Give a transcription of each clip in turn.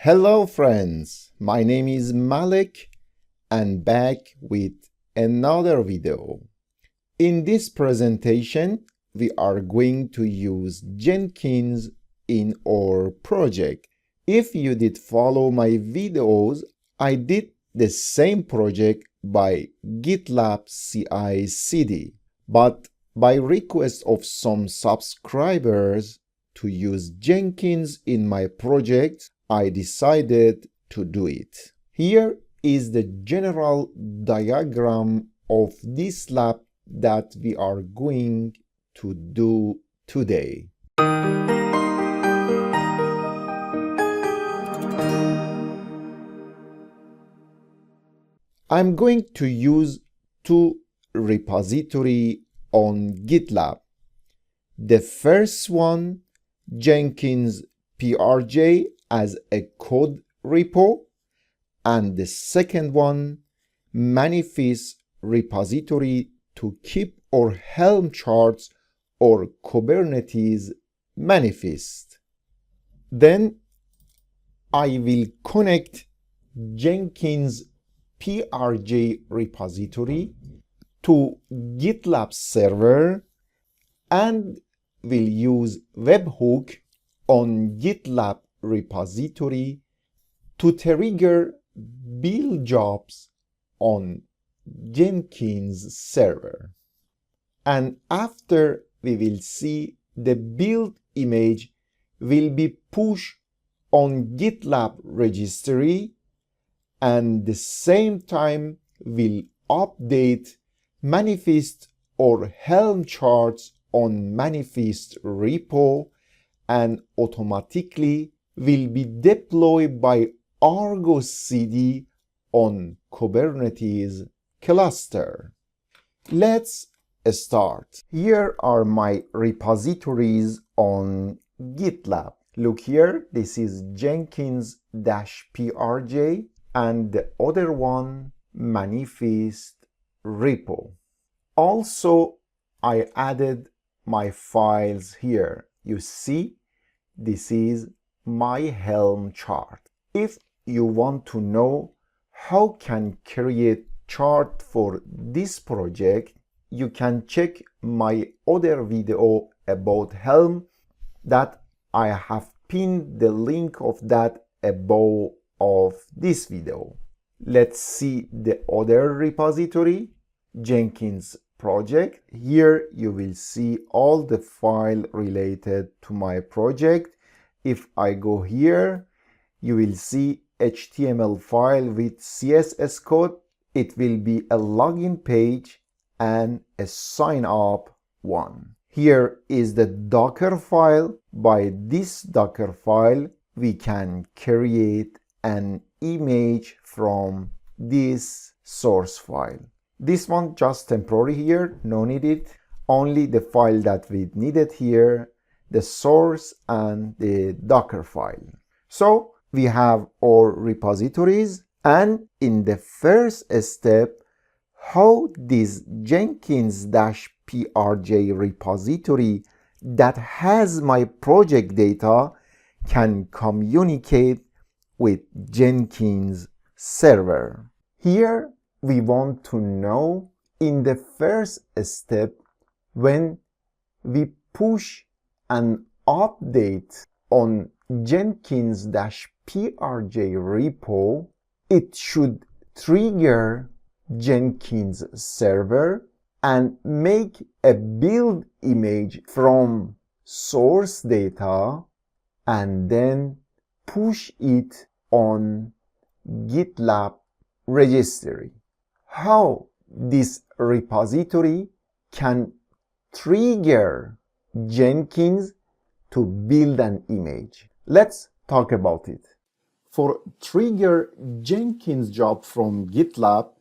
Hello friends, my name is Malik and back with another video. In this presentation, we are going to use Jenkins in our project. If you did follow my videos, I did the same project by GitLab CICD, but by request of some subscribers to use Jenkins in my project, I decided to do it. Here is the general diagram of this lab that we are going to do today. I'm going to use two repositories on GitLab. The first one, Jenkins PRJ as a code repo, and the second one, manifest repository to keep our Helm charts or Kubernetes manifest. Then I will connect Jenkins PRJ repository to GitLab server and will use webhook on GitLab repository to trigger build jobs on Jenkins server. And after we will see the build image will be pushed on GitLab registry, and the same time will update manifest or Helm charts on manifest repo and automatically will be deployed by ArgoCD on Kubernetes cluster. Let's start. Here are my repositories on GitLab. Look here, this is Jenkins-PRJ and the other one manifest repo. Also, I added my files here. You see, this is my Helm chart. If you want to know how can create chart for this project, you can check my other video about Helm that I have pinned the link of that above of this video. Let's see the other repository, Jenkins project. Here you will see all the file related to my project. If I go here, you will see HTML file with CSS code. It will be a login page and a sign up one. Here is the Docker file. By this Docker file, we can create an image from this source file. This one just temporary here, no needed. Only the file that we needed here, the source and the Docker file. So we have our repositories, and in the first step, how this Jenkins-PRJ repository that has my project data can communicate with Jenkins server. Here we want to know in the first step when we push an update on Jenkins-PRJ repo, it should trigger Jenkins server and make a build image from source data and then push it on GitLab registry. How this repository can trigger Jenkins to build an image. Let's talk about it. For trigger Jenkins job from GitLab,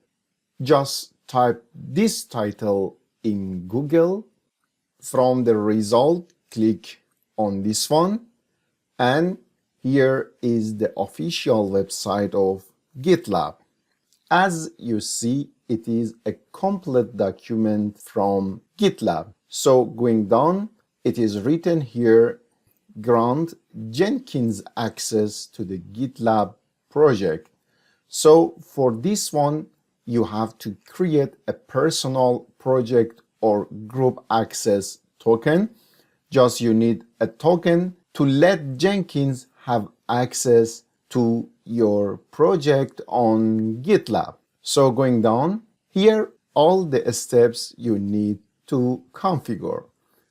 just type this title in Google. From the result, click on this one, and here is the official website of GitLab. As you see, it is a complete document from GitLab. So going down, it is written here grant Jenkins access to the GitLab project. So for this one, you have to create a personal project or group access token. Just you need a token to let Jenkins have access to your project on GitLab. So going down, here all the steps you need to configure.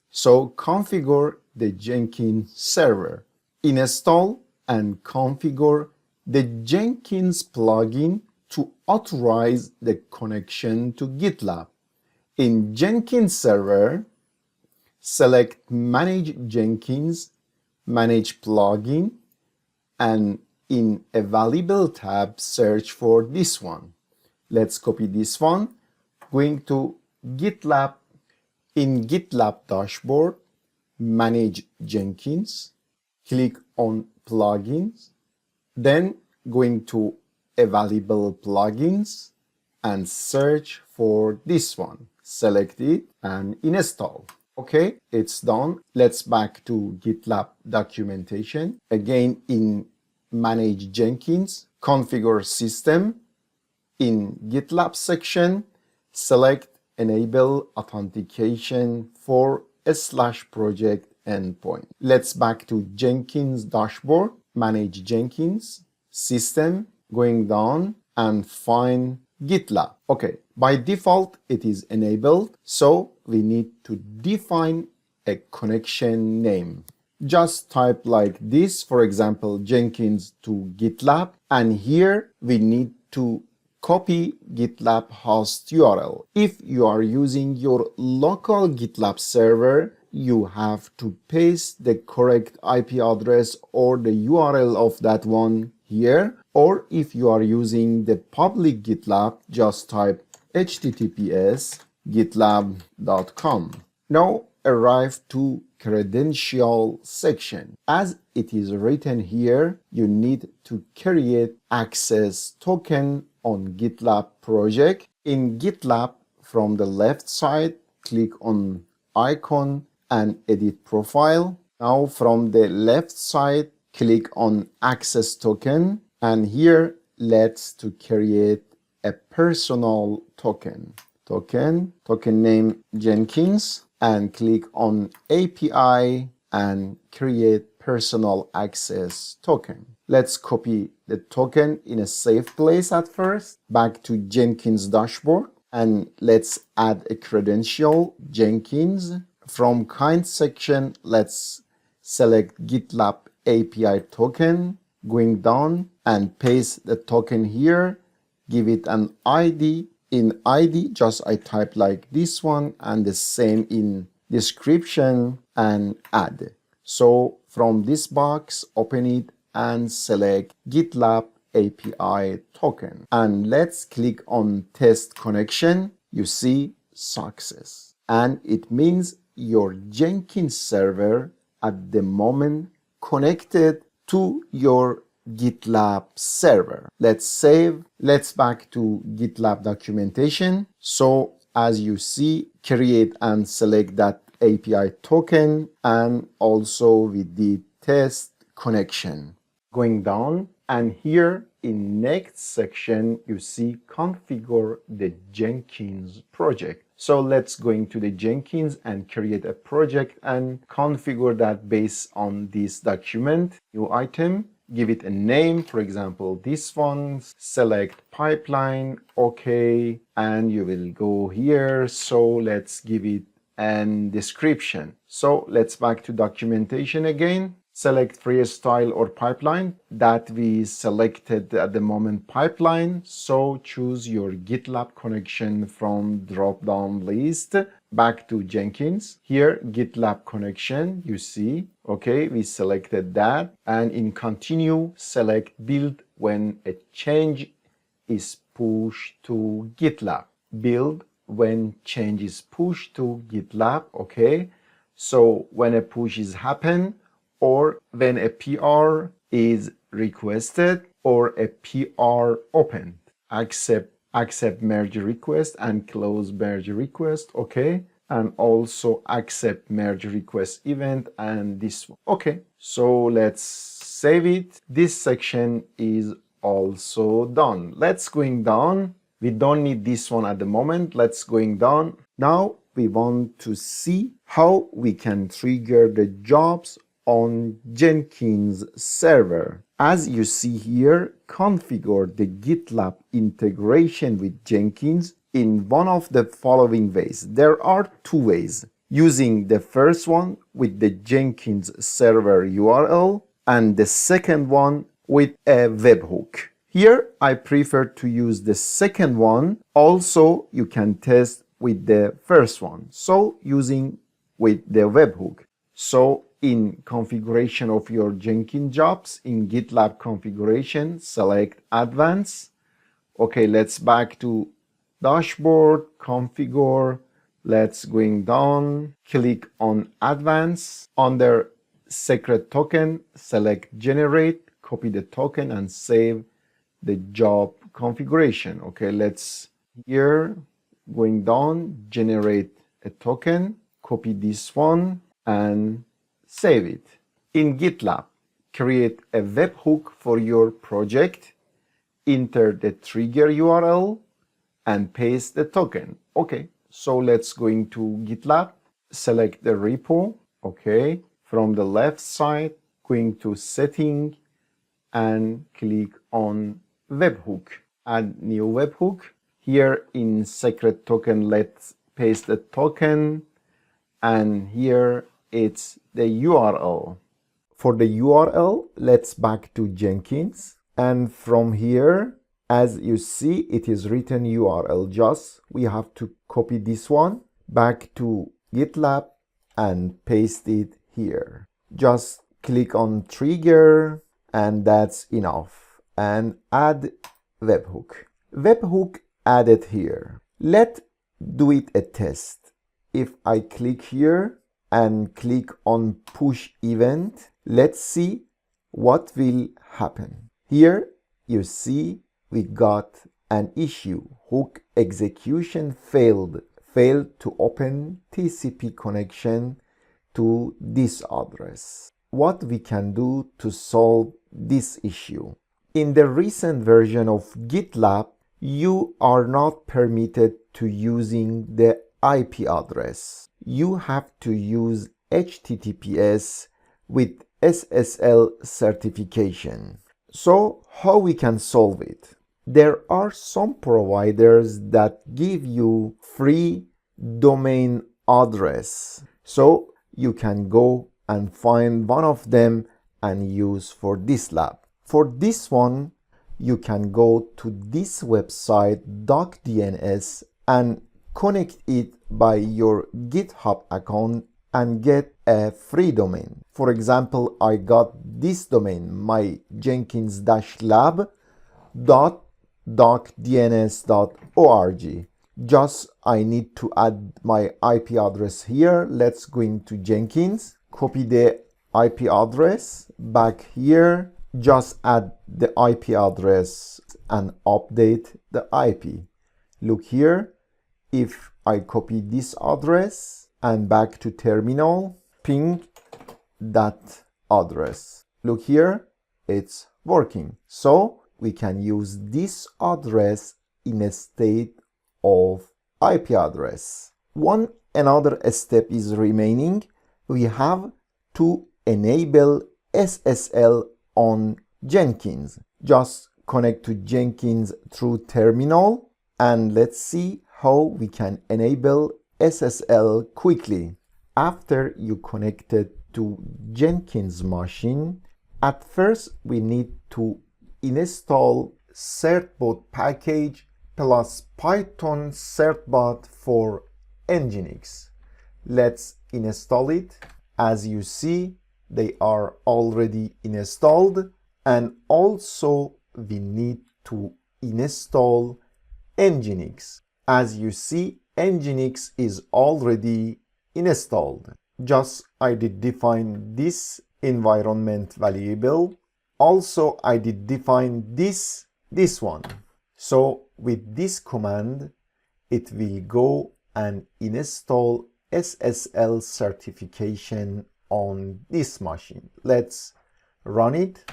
So configure the Jenkins server. Install and configure the Jenkins plugin to authorize the connection to GitLab. In Jenkins server, select Manage Jenkins, Manage Plugin, and in Available tab, search for this one. Let's copy this one. Going to GitLab. In GitLab dashboard, Manage Jenkins, click on Plugins, then going to Available Plugins and search for this one. Select it and install. Okay, it's done. Let's back to GitLab documentation. Again, in Manage Jenkins, Configure System. In GitLab section, select Enable Authentication for /project endpoint. Let's back to Jenkins dashboard, Manage Jenkins, System, going down and find GitLab. Okay, by default it is enabled, so we need to define a connection name. Just type like this, for example, Jenkins to GitLab, and here we need to copy GitLab host URL. If you are using your local GitLab server, you have to paste the correct IP address or the URL of that one here. Or if you are using the public GitLab, just type https gitlab.com. Now arrive to credential section. As it is written here, you need to create access token on GitLab project. In GitLab, from the left side, click on icon and edit profile. Now from the left side, click on access token, and here let's to create a personal token. Token name Jenkins, and click on API and create personal access token. Let's copy the token in a safe place at first. Back to Jenkins dashboard, and let's add a credential, Jenkins. From kind section, let's select GitLab API token, going down and paste the token here, give it an ID. In ID, just I type like this one, and the same in description and add. So from this box, open it and select GitLab API token. And let's click on test connection. You see success. And it means your Jenkins server at the moment connected to your GitLab server. Let's save. Let's back to GitLab documentation. So as you see, create and select that API token, and also we did test connection. Going down, and here in next section, you see configure the Jenkins project. So let's go into the Jenkins and create a project and configure that based on this document. New item, give it a name, for example, this one, select pipeline, okay, and you will go here. So let's give it an description. So let's back to documentation again. Select freestyle or pipeline. That we selected at the moment pipeline. So choose your GitLab connection from drop-down list. Back to Jenkins. Here, GitLab connection, you see. Okay, we selected that. And in continue, select build when a change is pushed to GitLab. Build when change is pushed to GitLab. Okay, so when a push is happen, or when a PR is requested or a PR opened. Accept merge request and close merge request, okay? and also accept merge request event and this one. Okay, so let's save it. This section is also done. Let's going down. We don't need this one at the moment. Let's going down. Now we want to see how we can trigger the jobs on Jenkins server. As you see here, configure the GitLab integration with Jenkins in one of the following ways. There are two ways. Using the first one with the Jenkins server URL and the second one with a webhook. Here I prefer to use the second one. Also, you can test with the first one. So using with the webhook. So in configuration of your Jenkins jobs, in GitLab configuration, select Advanced. Okay, let's back to Dashboard, Configure. Let's going down, click on Advanced. Under Secret Token, select Generate, copy the token and save the job configuration. Okay, let's here, going down, generate a token, copy this one and save it. In GitLab, create a webhook for your project, enter the trigger URL and paste the token. Okay, so let's go into GitLab, select the repo. Okay, from the left side, going to setting and click on webhook. Add new webhook. Here in secret token, let's paste the token and here it's the URL. For the URL, let's back to Jenkins and from here, as you see, it is written URL. Just we have to copy this one back to GitLab and paste it here. Just click on trigger and that's enough. And add webhook. Webhook added here. Let's do it a test. If I click here and click on push event, let's see what will happen. Here you see we got an issue. Hook execution failed to open TCP connection to this address. What we can do to solve this issue? In the recent version of GitLab, you are not permitted to using the IP address. You have to use HTTPS with SSL certification. So how we can solve it? There are some providers that give you free domain address. So you can go and find one of them and use for this lab. For this one, you can go to this website docdns and connect it by your GitHub account and get a free domain. For example, I got this domain, my jenkins-lab.docdns.org. Just I need to add my IP address here. Let's go into Jenkins, copy the IP address back here. Just add the IP address and update the IP. Look here, if I copy this address and back to terminal, ping that address. Look here, it's working. So we can use this address in a state of IP address. Another step is remaining. We have to enable SSL on Jenkins. Just connect to Jenkins through terminal and let's see how we can enable SSL quickly. After you connected to Jenkins machine, at first we need to install certbot package plus Python certbot for Nginx. Let's install it. As you see, they are already installed, and also we need to install Nginx. As you see, Nginx is already installed. Just I did define this environment variable. Also, I did define this one. So with this command, it will go and install SSL certification on this machine. Let's run it.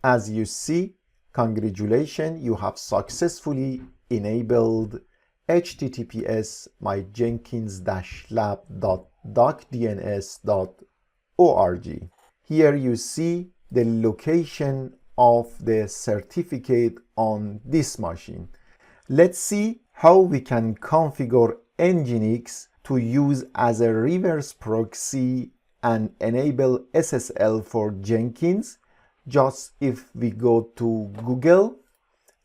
As you see, congratulations, you have successfully enabled https myjenkins-lab.docdns.org. Here you see the location of the certificate on this machine. Let's see how we can configure Nginx to use as a reverse proxy and enable SSL for Jenkins. Just if we go to Google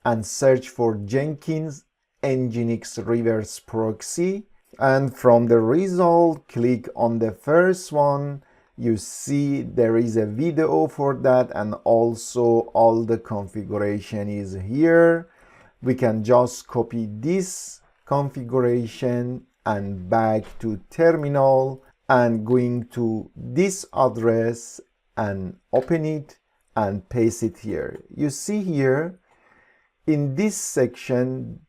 and search for Jenkins Nginx reverse proxy, and from the result click on the first one, you see there is a video for that, and also all the configuration is here. We can just copy this configuration and back to terminal and going to this address and open it and paste it here. You see here in this section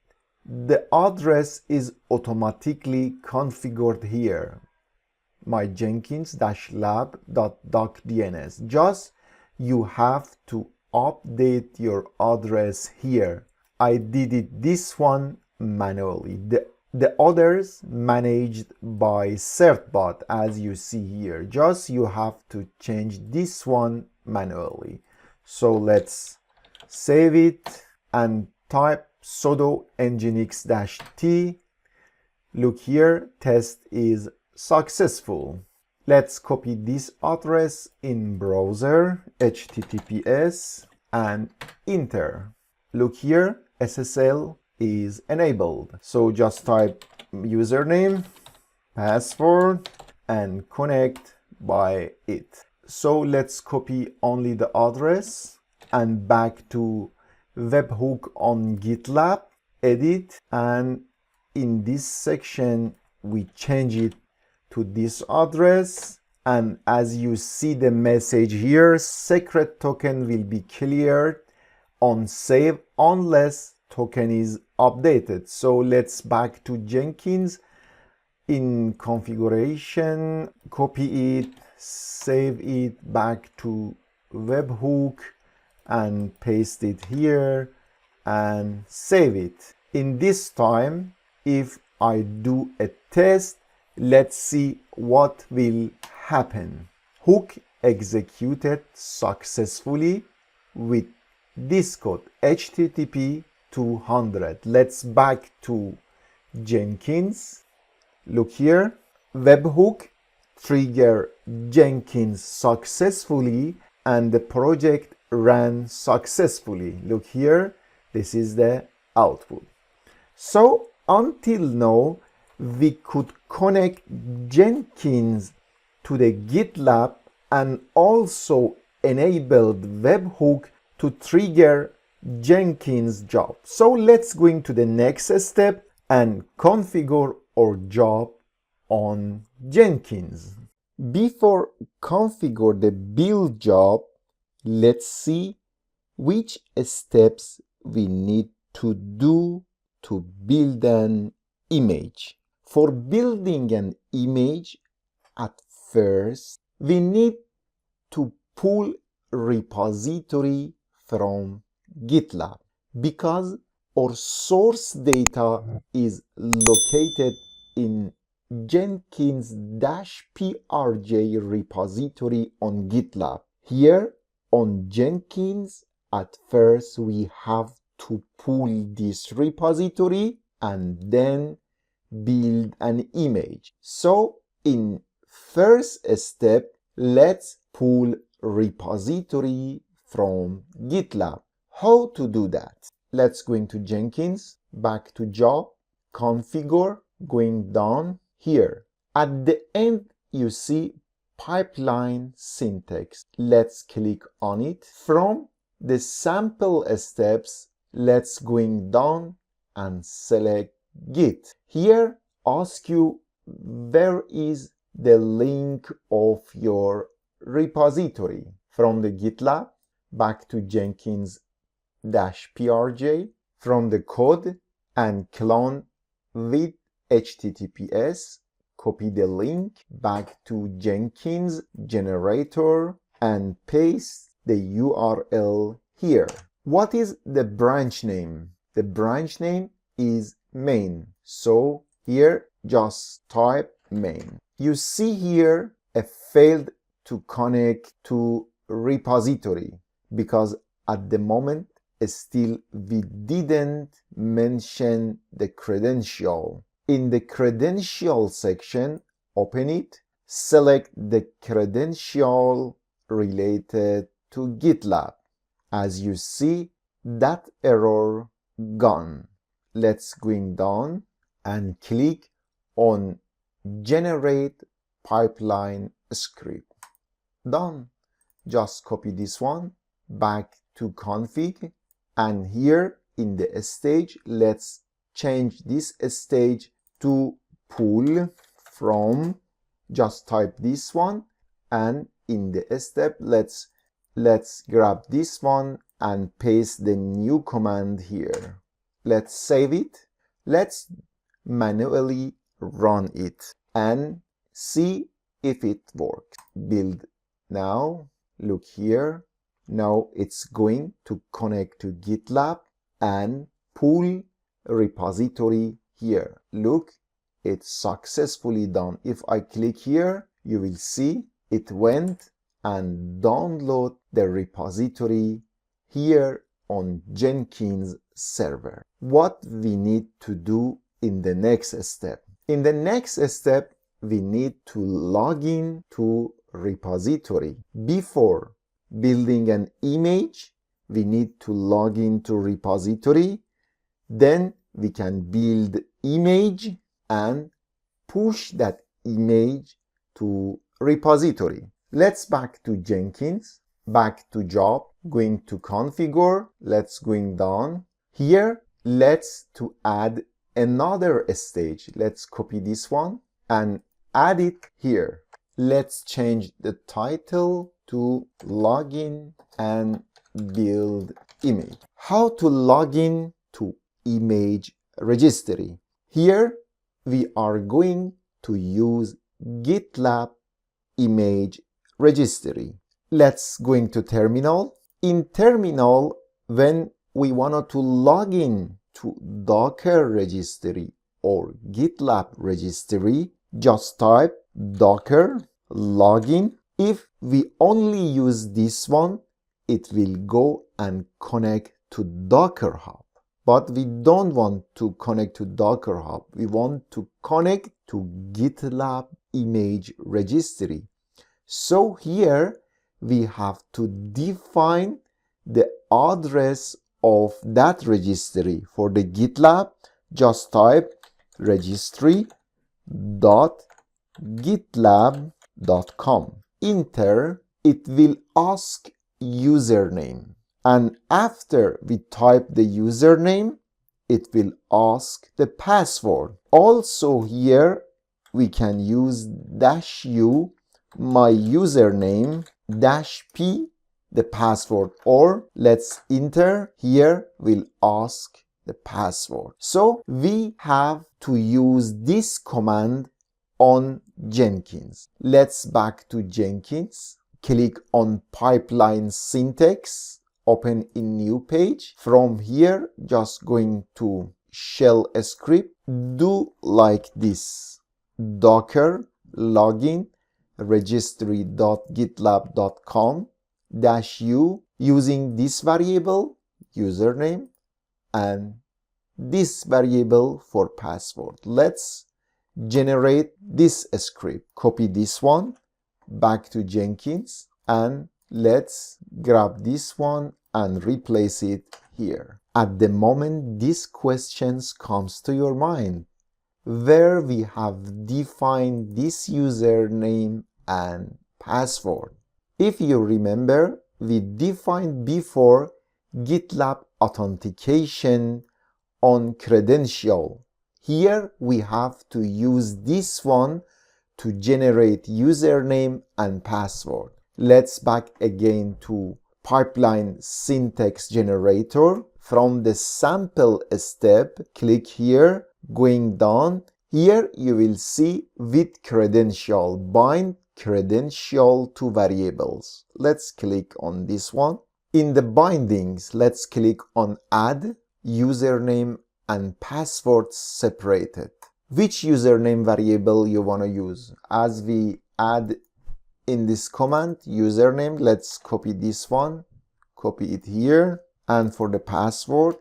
the address is automatically configured here, myjenkins-lab.docdns. Just you have to update your address here. I did it this one manually. The others managed by certbot, as you see here. Just you have to change this one manually. So let's save it and type sudo nginx-t. Look here, test is successful. Let's copy this address in browser, https, and enter. Look here, SSL is enabled. So just type username, password, and connect by it. So let's copy only the address and back to webhook on GitLab, edit, and in this section we change it to this address. And as you see the message here, secret token will be cleared on save unless token is updated. So let's back to Jenkins. In configuration, copy it, save it back to webhook and paste it here and save it. In this time, if I do a test, let's see what will happen. Hook executed successfully with this code, HTTP 200. Let's back to Jenkins. Look here, webhook trigger Jenkins successfully and the project ran successfully. Look here, this is the output. So until now, we could connect Jenkins to the GitLab and also enabled webhook to trigger Jenkins job. So let's go into the next step and configure our job on Jenkins. Before configure the build job, let's see which steps we need to do to build an image. For building an image, at first, we need to pull repository from GitLab because our source data is located in Jenkins-PRJ repository on GitLab. Here on Jenkins, at first we have to pull this repository and then build an image. So in first step, let's pull repository from GitLab. How to do that? Let's go into Jenkins, back to job, configure, going down here. At the end, you see pipeline syntax. Let's click on it. From the sample steps, let's going down and select Git. Here, ask you where is the link of your repository. From the GitLab, back to Jenkins-PRJ, from the code and clone with HTTPS, copy the link back to Jenkins generator and paste the URL here. What is the branch name? The branch name is main. So here just type main. You see here a failed to connect to repository because at the moment still we didn't mention the credential. In the credential section, open it, select the credential related to GitLab. As you see, that error gone. Let's going down and click on generate pipeline script. Done. Just copy this one back to config, and here in the stage, let's change this stage to pull from. Just type this one, and in the step, let's grab this one and paste the new command here. Let's save it. Let's manually run it and see if it works. Build now. Look here. Now it's going to connect to GitLab and pull repository here. Look, it's successfully done. If I click here, you will see it went and download the repository here on Jenkins server. What we need to do in the next step? In the next step, we need to log in to repository. Before building an image, we need to log into repository. Then we can build image and push that image to repository. Let's back to Jenkins, back to job, going to configure, let's going down. Here, let's to add another stage. Let's copy this one and add it here. Let's change the title to login and build image. How to log in to image registry? Here we are going to use GitLab image registry. Let's go into terminal. In terminal, when we wanted to log in to Docker registry or GitLab registry, just type Docker login. If we only use this one, it will go and connect to Docker Hub. But we don't want to connect to Docker Hub. We want to connect to GitLab image registry. So here we have to define the address of that registry. For the GitLab, just type registry.gitlab.com. Enter. It will ask username, and after we type the username, it will ask the password. Also here we can use -u, my username, -p, the password, or let's enter. Here will ask the password. So we have to use this command on Jenkins. Let's back to Jenkins. Click on pipeline syntax, open in new page. From here, just going to shell script. Do like this. Docker login registry.gitlab.com -u using this variable username and this variable for password. Let's generate this script. Copy this one back to Jenkins and let's grab this one and replace it here. At the moment this questions comes to your mind, where we have defined this username and password. If you remember, we defined before GitLab authentication on credential. Here we have to use this one to generate username and password. Let's back again to pipeline syntax generator. From the sample step, click here, going down. Here you will see with credential, bind credential to variables. Let's click on this one. In the bindings, let's click on add username and password separated. Which username variable you want to use? As we add in this command username, let's copy this one, copy it here, and for the password,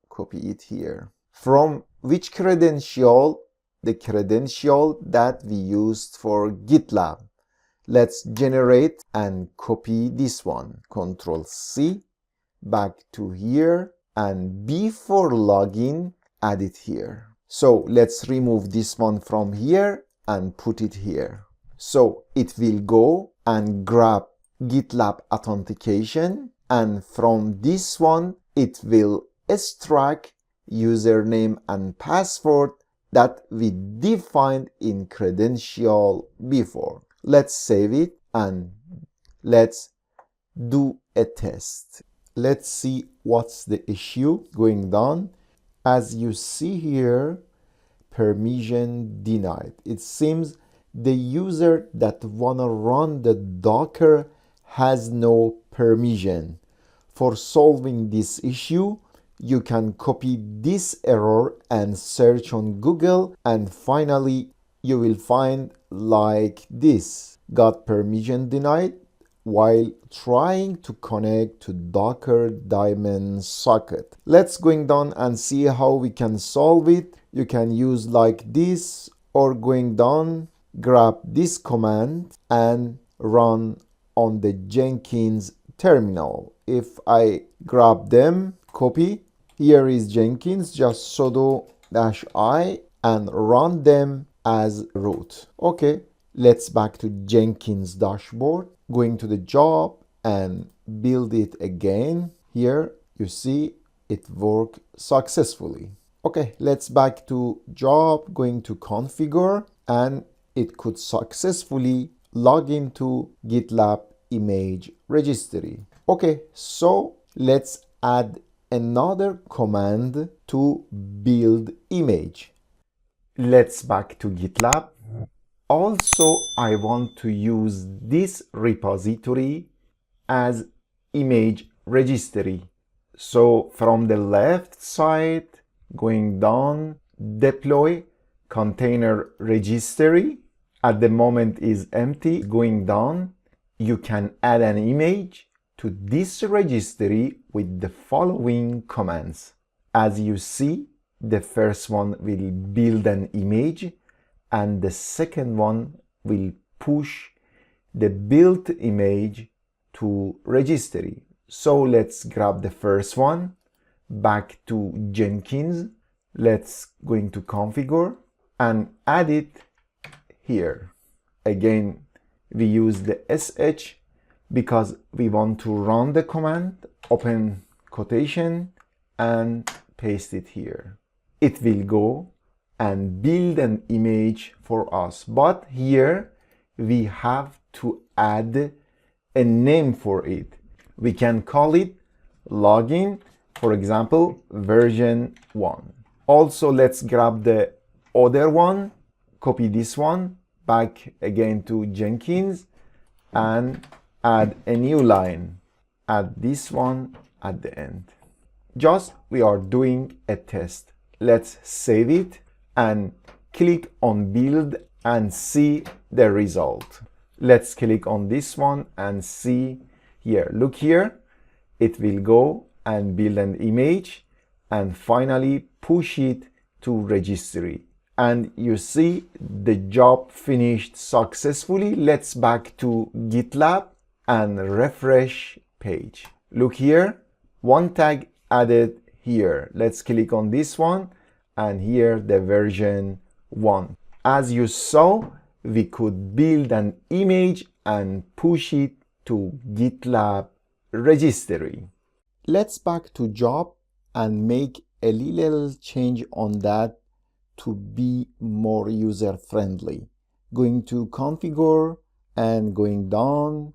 copy it here. From which credential? The credential that we used for GitLab. Let's generate and copy this one. Control C, back to here, and before login, add it here. So let's remove this one from here and put it here. So it will go and grab GitLab authentication, and from this one, it will extract username and password that we defined in credential before. Let's save it and let's do a test. Let's see what's the issue going down. As you see here, permission denied. It seems the user that wanna run the Docker has no permission. For solving this issue, you can copy this error and search on Google, and finally you will find like this: got permission denied while trying to connect to Docker daemon socket. Let's going down and see how we can solve it. You can use like this, or going down, grab this command and run on the Jenkins terminal. If I grab them, copy, here is Jenkins, just sudo -i and run them as root. Okay, let's back to Jenkins dashboard, going to the job and build it again. Here you see it worked successfully. Okay, let's back to job, going to configure, and it could successfully log into GitLab image registry. Okay, so let's add another command to build image. Let's back to GitLab. Also, I want to use this repository as image registry. So from the left side, going down, deploy container registry. At the moment is empty. Going down, you can add an image to this registry with the following commands. As you see, the first one will build an image and the second one will push the built image to registry. So let's grab the first one, back to Jenkins. Let's go into configure and add it here. Again, we use the sh because we want to run the command, open quotation and paste it here. It will go and build an image for us, but here we have to add a name for it. We can call it login, for example, version 1. Also, let's grab the other one, copy this one, back again to Jenkins and add a new line. Add this one at the end. Just we are doing a test. Let's save it and click on build and see the result. Let's click on this one and see here. Look here, it will go and build an image and finally push it to registry. And you see the job finished successfully. Let's back to GitLab and refresh page. Look here, one tag added here. Let's click on this one and here the version 1. As you saw, we could build an image and push it to GitLab registry. Let's back to job and make a little change on that to be more user friendly. Going to configure and going down.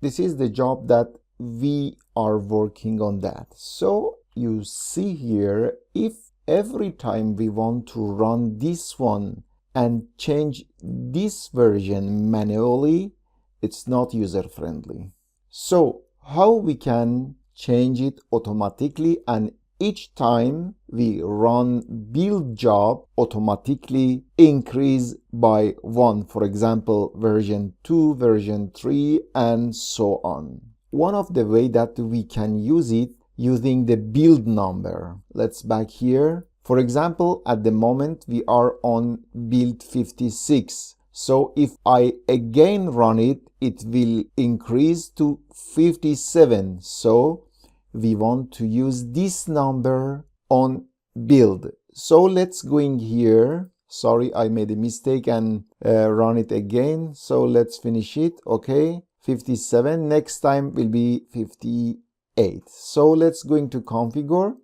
This is the job that we are working on that. So you see here, if every time we want to run this one and change this version manually, it's not user-friendly. So how we can change it automatically, and each time we run build job automatically increase by 1, for example version 2, version 3, and so on. One of the way that we can use it using the build number. Let's back here. For example, at the moment we are on build 56. So if I again run it, it will increase to 57. So we want to use this number on build. So let's go in here. Sorry, I made a mistake and run it again. So let's finish it. Okay, 57. Next time will be 58. So let's go into configure,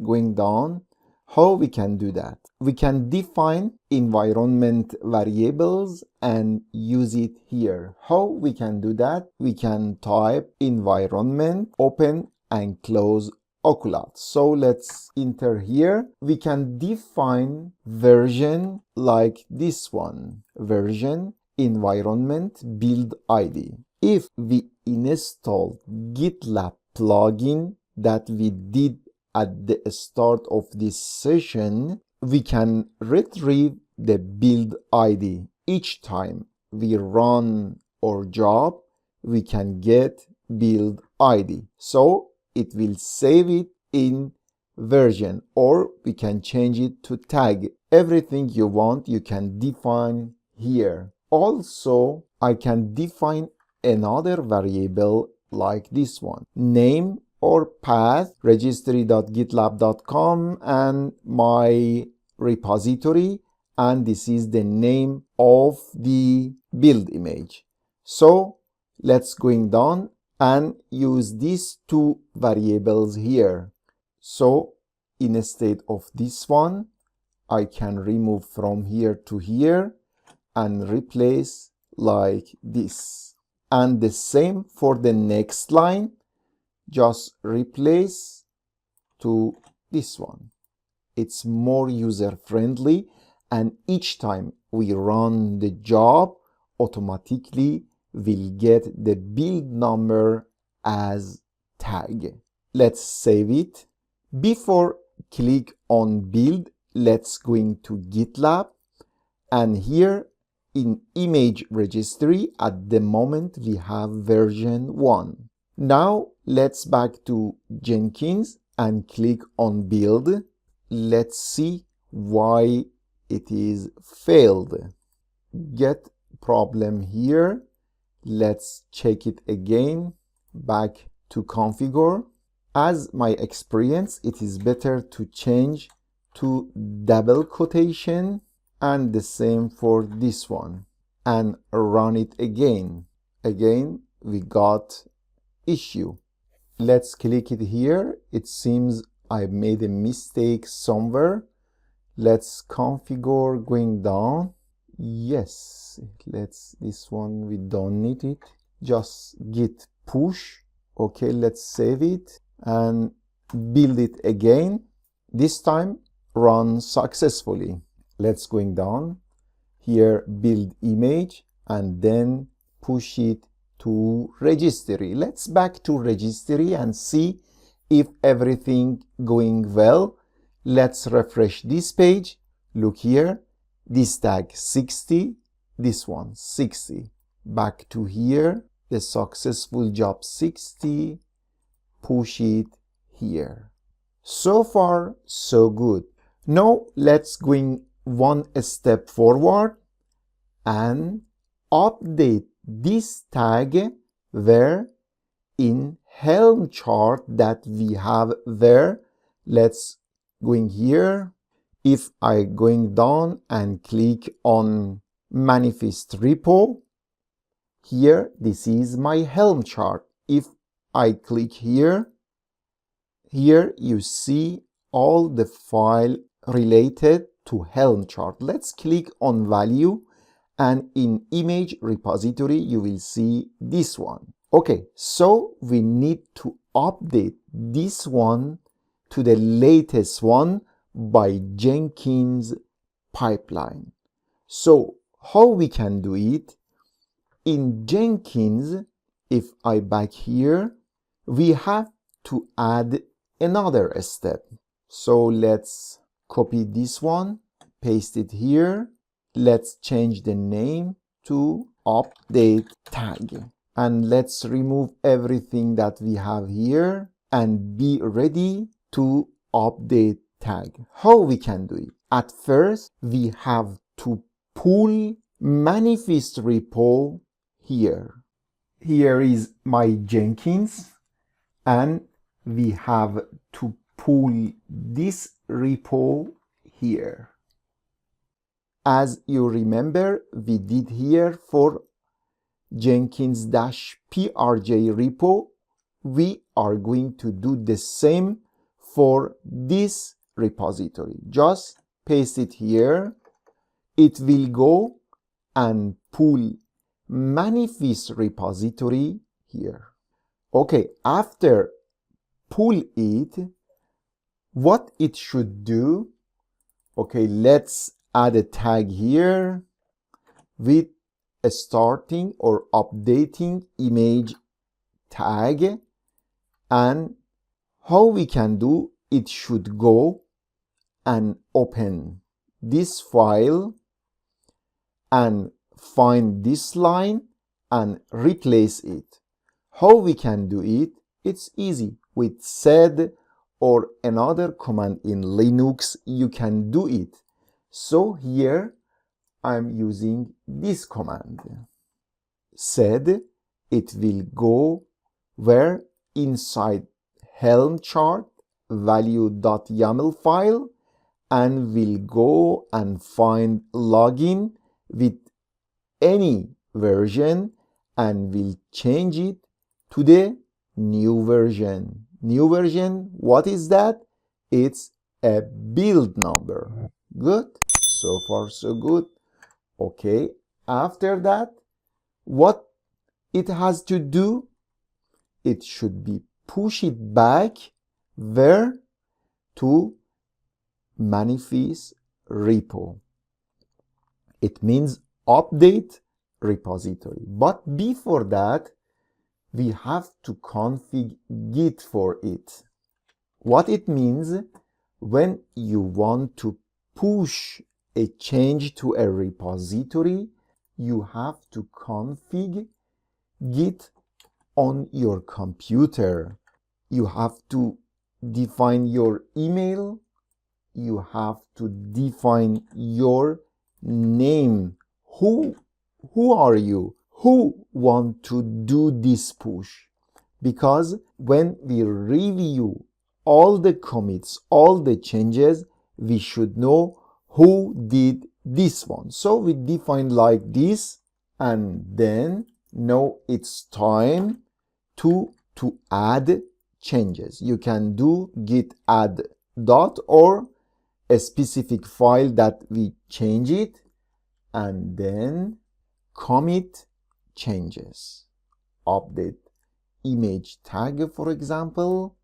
going down. How we can do that? We can define environment variables and use it here. How we can do that? We can type environment, open and close oculat. So let's enter here. We can define version like this one, version environment build ID. If we install GitLab plugin that we did at the start of this session, we can retrieve the build ID. Each time we run our job, we can get build ID. So it will save it in version, or we can change it to tag. Everything you want, you can define here. Also, I can define another variable like this one, name or path, registry.gitlab.com, and my repository, and this is the name of the build image. So let's going down and use these two variables here. So instead of this one, I can remove from here to here and replace like this. And the same for the next line. Just replace to this one. It's more user friendly, and each time we run the job, automatically we'll get the build number as tag. Let's save it. Before click on build, let's go into GitLab, and here in image registry at the moment we have version 1. Now let's back to Jenkins and click on build. Let's see why it is failed. Get problem here. Let's check it again. Back to configure. As my experience, it is better to change to double quotation, and the same for this one, and run it again. Again we got issue. Let's click it here. It seems I made a mistake somewhere. Let's configure, going down. Yes, this one we don't need it. Just git push. Okay, let's save it and build it again. This time run successfully. Let's going down here, build image, and then push it to registry. Let's back to registry and see if everything going well. Let's refresh this page. Look here, this tag 60, this one 60. Back to here, the successful job 60, push it here. So far so good. Now let's go one step forward and update this tag where in Helm chart that we have there. Let's go in here. If I going down and click on manifest repo, here this is my Helm chart. If I click here, you see all the file related to Helm chart. Let's click on value, and in image repository you will see this one. Okay, so we need to update this one to the latest one by Jenkins pipeline. So how we can do it? In Jenkins, if I back here, we have to add another step. So let's copy this one, paste it here. Let's change the name to update tag. And let's remove everything that we have here and be ready to update tag. How we can do it? At first, we have to pull manifest repo here. Here is my Jenkins, and we have to pull this repo here. As you remember, we did here for Jenkins-PRJ repo, we are going to do the same for this repository. Just paste it here. It will go and pull manifest repository here. Okay, after pull it, what it should do, okay, let's add a tag here with a starting or updating image tag. And how we can do, it should go and open this file and find this line and replace it. How we can do it? It's easy. With sed or another command in Linux, you can do it. So here I'm using this command. Sed, it will go where inside Helm chart value.yaml file and will go and find login with any version and will change it to the new version. New version, what is that? It's a build number. Good. So far so good. Okay. After that, what it has to do? It should be push it back where? To manifest repo. It means update repository. But before that, we have to config Git for it. What it means, when you want to push a change to a repository, you have to config Git on your computer. You have to define your email. You have to define your name. Who are you? Who want to do this push? Because when we review all the commits, all the changes, we should know who did this one. So we define like this, and then now it's time to add changes. You can do git add dot or a specific file that we change it, and then commit changes. Update image tag, for example,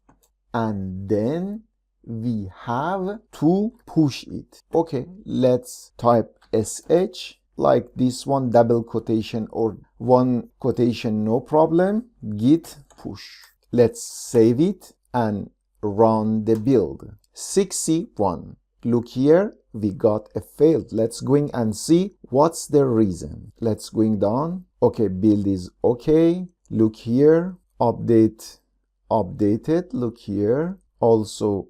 and then we have to push it. Okay, let's type sh like this one, double quotation or one quotation, no problem. Git push. Let's save it and run the build. 61. Look here, we got a failed. Let's going and see what's the reason. Let's going down. Okay, build is okay. Look here, update, updated. Look here. Also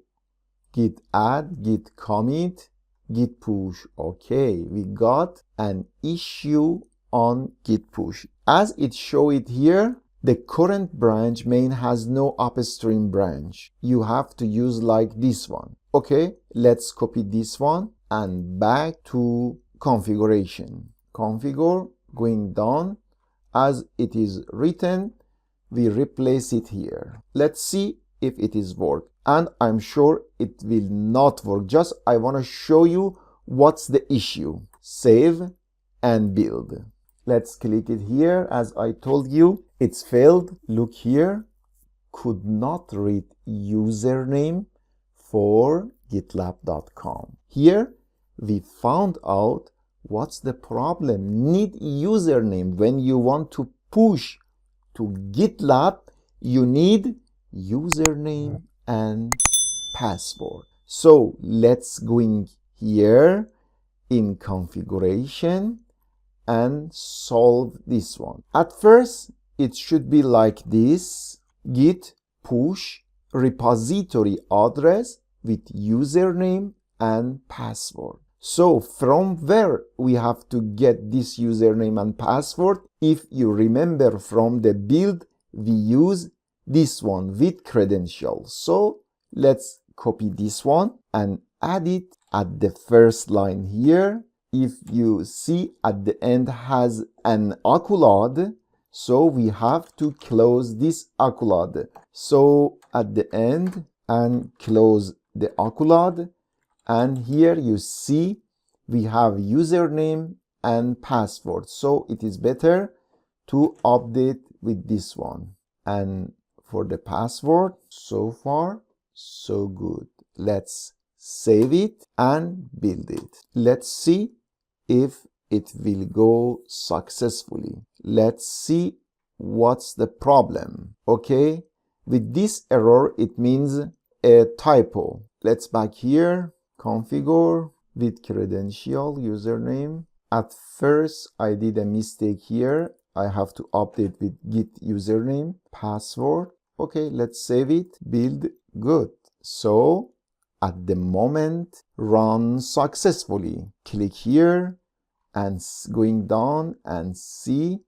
git add, git commit, git push. Okay, we got an issue on git push. As it show it here, the current branch main has no upstream branch. You have to use like this one. Okay, let's copy this one and back to configuration. Configure, going down, as it is written, we replace it here. Let's see if it is work. And I'm sure it will not work. Just I want to show you what's the issue. Save and build. Let's click it here. As I told you, it's failed. Look here, could not read username for gitlab.com. Here we found out what's the problem. Need username. When you want to push to GitLab, you need username and password. So let's go in here in configuration and solve this one. At first, it should be like this: git push repository address with username and password. So from where we have to get this username and password? If you remember from the build, we use this one with credentials. So let's copy this one and add it at the first line here. If you see at the end has an accolade, so we have to close this accolade. So at the end and close the accolade, and here you see we have username and password. So it is better to update with this one. And for the password, so far so good. Let's save it and build it. Let's see if it will go successfully. Let's see what's the problem. Okay, with this error it means a typo. Let's back here, configure with credential username. At first I did a mistake here. I have to update with git username, password. Okay, let's save it, build. Good. So at the moment, run successfully. Click here and going down and see,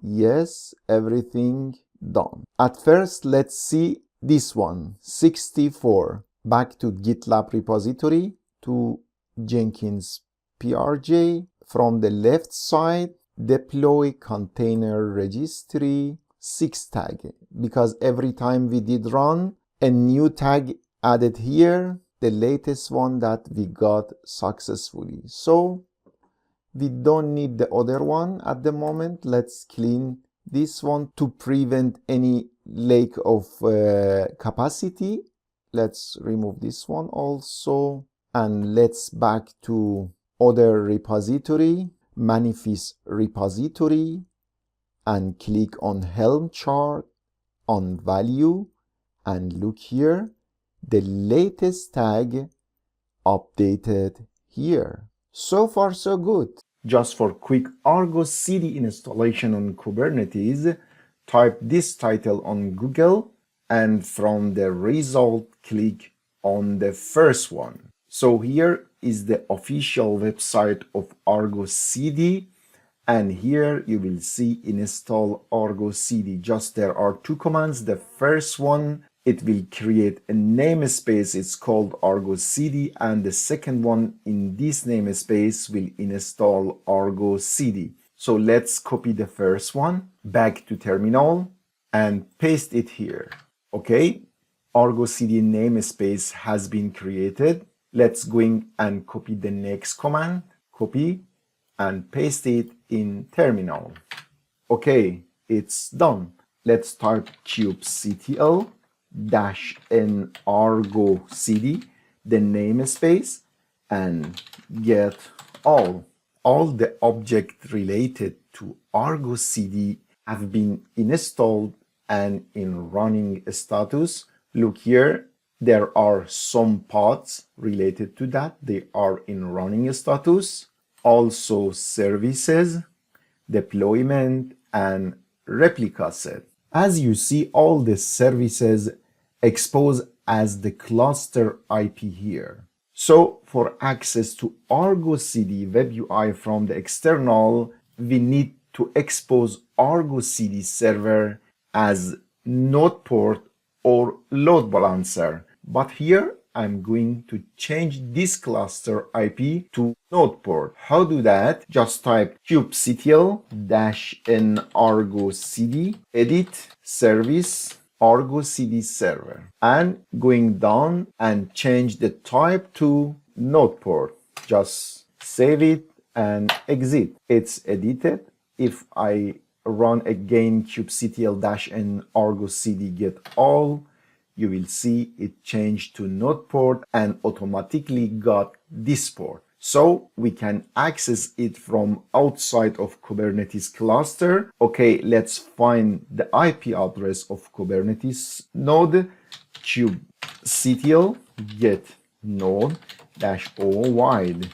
yes, everything done. At first, let's see this one, 64. Back to GitLab repository, to Jenkins PRJ. From the left side, deploy container registry 6 tag, because every time we did run, a new tag added here, the latest one that we got successfully. So we don't need the other one at the moment. Let's clean this one to prevent any lack of capacity. Let's remove this one also, and let's back to other repository, manifest repository, and click on Helm chart on value, and look here, the latest tag updated here. So far so good. Just for quick ArgoCD installation on Kubernetes, type this title on Google, and from the result click on the first one. So here is the official website of ArgoCD, and here you will see install ArgoCD. Just there are 2 commands. The first one, it will create a namespace, it's called ArgoCD, and the second one, in this namespace, will install ArgoCD. So let's copy the first one back to terminal and paste it here. Okay, ArgoCD namespace has been created. Let's go in and copy the next command, copy and paste it in terminal. Okay, it's done. Let's type kubectl -n ArgoCD, the namespace, and get all the objects related to ArgoCD have been installed and in running status. Look here, there are some pods related to that. They are in running status. Also services, deployment, and replica set. As you see, all the services exposed as the cluster IP here. So for access to ArgoCD web UI from the external, we need to expose ArgoCD server as node port or load balancer. But here I'm going to change this cluster IP to node port. How do that? Just type kubectl -n ArgoCD edit service ArgoCD server, and going down and change the type to node port. Just save it and exit. It's edited. If I run again kubectl -n ArgoCD get all, you will see it changed to node port and automatically got this port. So we can access it from outside of Kubernetes cluster. Okay, let's find the IP address of Kubernetes node, kubectl get node -o wide.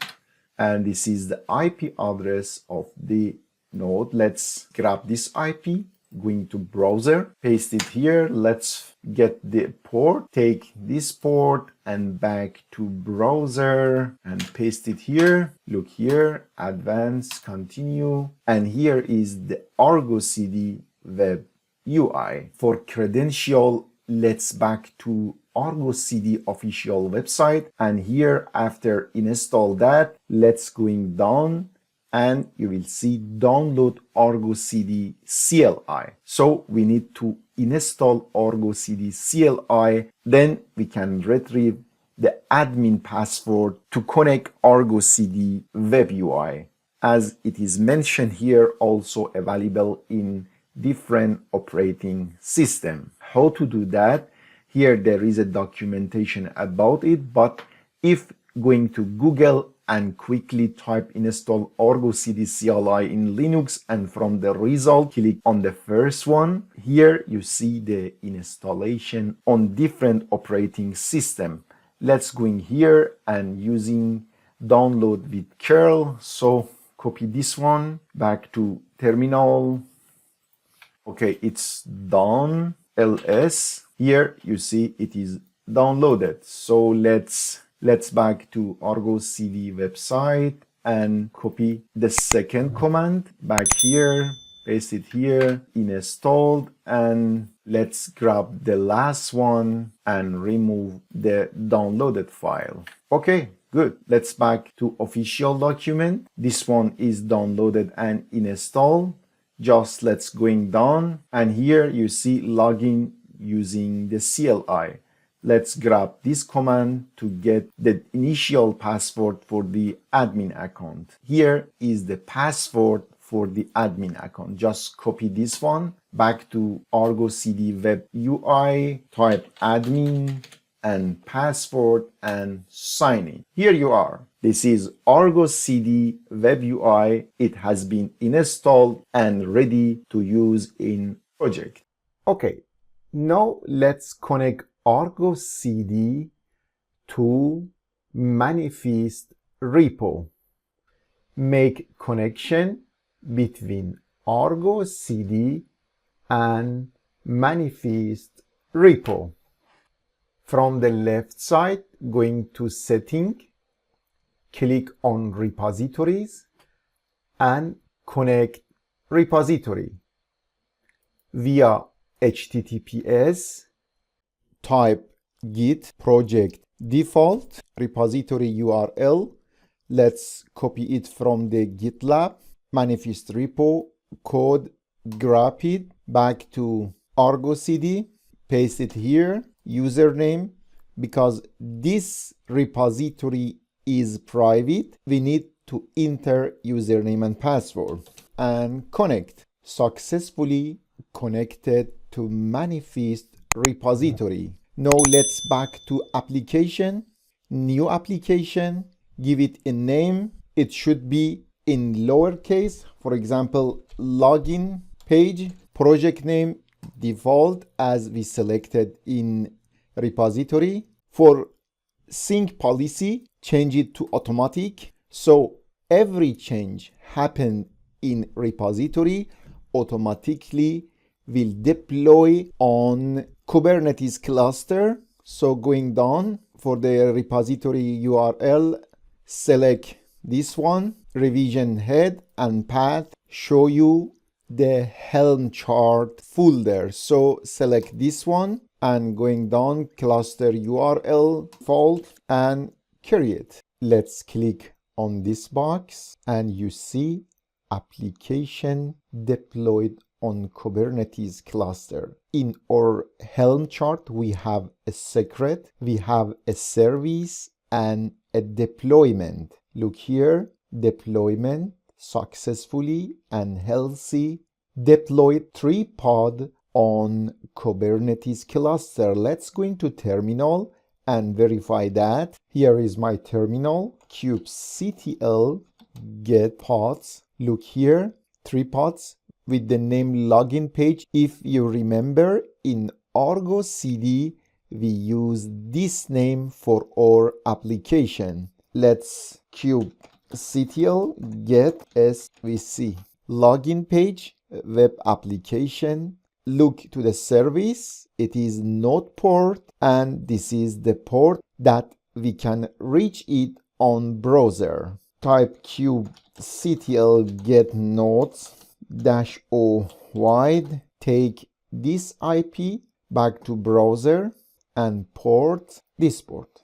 And this is the IP address of the node. Let's grab this IP, going to browser, paste it here. Let's get the port, take this port and back to browser and paste it here. Look here, advanced, continue. And here is the ArgoCD web UI. For credential, let's back to ArgoCD official website. And here, after install that, let's going down and you will see download ArgoCD CLI. So we need to install ArgoCD CLI, then we can retrieve the admin password to connect ArgoCD web UI. As it is mentioned here, also available in different operating systems. How to do that? Here there is a documentation about it, but if going to Google and quickly type install ArgoCD CLI in Linux and from the result click on the first one, here you see the installation on different operating system. Let's go in here and using download with curl. So copy this one back to terminal. Okay, it's done. ls. Here you see it is downloaded. So let's back to ArgoCD website and copy the second command back here, paste it here, installed, and let's grab the last one and remove the downloaded file. Okay, good. Let's back to official document. This one is downloaded and installed. Just let's going down and here you see logging using the CLI. Let's grab this command to get the initial password for the admin account. Here is the password for the admin account. Just copy this one back to ArgoCD web UI, type admin and password and sign in. Here you are. This is ArgoCD web UI. It has been installed and ready to use in project. Okay, now let's connect ArgoCD to manifest repo. Make connection between ArgoCD and manifest repo. From the left side, going to setting, click on repositories and connect repository via HTTPS. Type git project default repository URL. Let's copy it from the GitLab manifest repo code, grab it back to ArgoCD, paste it here, username. Because this repository is private, we need to enter username and password and connect. Successfully connected to manifest repository. Now let's back to application, new application, give it a name. It should be in lowercase, for example, login page, project name default as we selected in repository. For sync policy, change it to automatic. So every change happened in repository automatically will deploy on Kubernetes cluster. So going down for the repository URL, select this one, revision head and path show you the Helm chart folder. So select this one and going down cluster URL default and create. Let's click on this box and you see application deployed on Kubernetes cluster. In our Helm chart, we have a secret, we have a service and a deployment. Look here, deployment successfully and healthy, deployed 3 pod on Kubernetes cluster. Let's go into terminal and verify that. Here is my terminal, kubectl get pods. Look here, 3 pods with the name login page. If you remember, in ArgoCD, we use this name for our application. Let's kubectl get svc login page, web application. Look to the service. It is node port, and this is the port that we can reach it on browser. Type kubectl get nodes -o wide. Take this IP back to browser and port this port.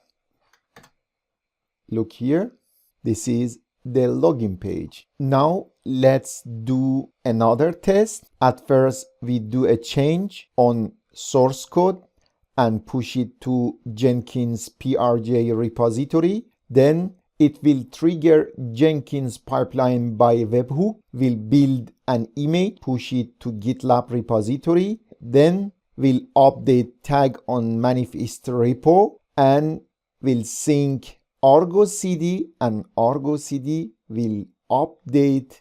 Look here. This is the login page. Now let's do another test. At first, we do a change on source code and push it to Jenkins PRJ repository. Then it will trigger Jenkins pipeline by webhook. We'll build an image, push it to GitLab repository. Then we'll update tag on manifest repo, and we'll sync ArgoCD, and ArgoCD will update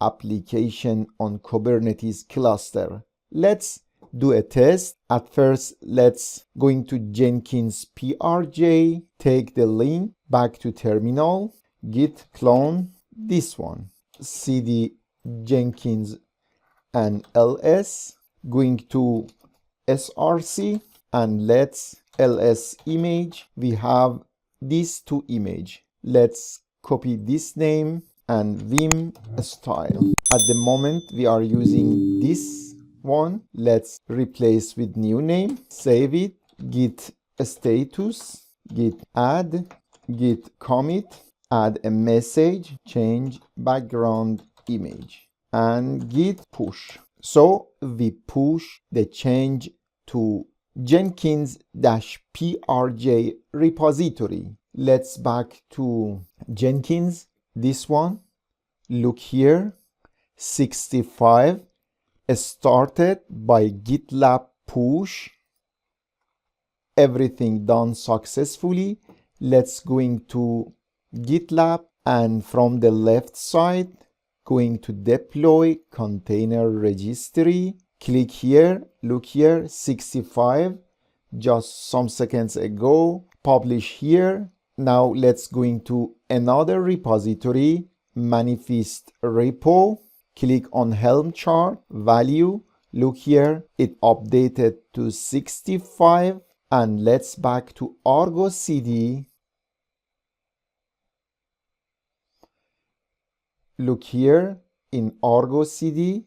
application on Kubernetes cluster. Let's do a test. At first, let's go into Jenkins PRJ, take the link back to terminal, git clone this one, cd Jenkins and ls, going to src, and let's ls image. We have these 2 image. Let's copy this name and vim style. At the moment we are using this one. Let's replace with new name, save it, git status, git add, git commit, add a message, change background image, and git push. So we push the change to Jenkins-PRJ repository. Let's back to Jenkins, this one. Look here, 65 started by GitLab push. Everything done successfully. Let's go into GitLab, and from the left side, going to deploy container registry. Click here, look here, 65, just some seconds ago, publish here. Now let's go into another repository, manifest repo, click on Helm chart, value, look here, it updated to 65, and let's back to ArgoCD. Look here in ArgoCD,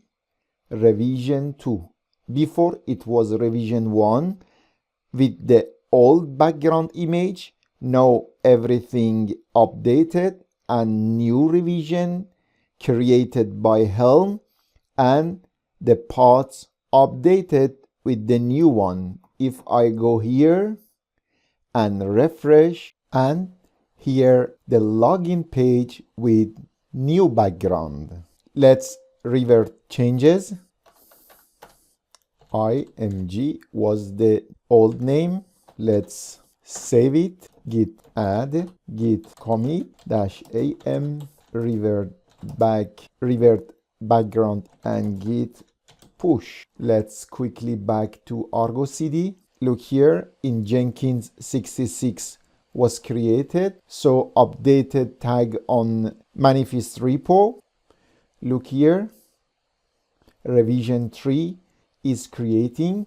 revision 2. Before it was revision 1 with the old background image. Now everything updated and new revision created by Helm, and the paths updated with the new one. If I go here and refresh, and here the login page with new background. Let's revert changes. img was the old name. Let's save it, git add, git commit -am, revert background, and git push. Let's quickly back to ArgoCD. Look here, in Jenkins 66 was created, so updated tag on manifest repo. Look here, revision 3 is creating,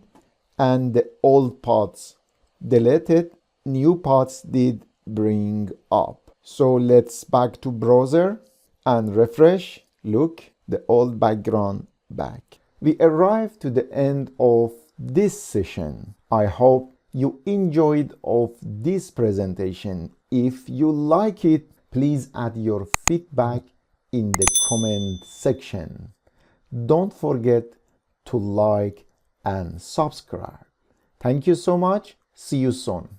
and the old paths deleted, new paths did bring up. So let's back to browser and refresh. Look, the old background back. We arrived to the end of this session. I hope you enjoyed of this presentation. If you like it, please add your feedback in the comment section. Don't forget to like and subscribe. Thank you so much. See you soon.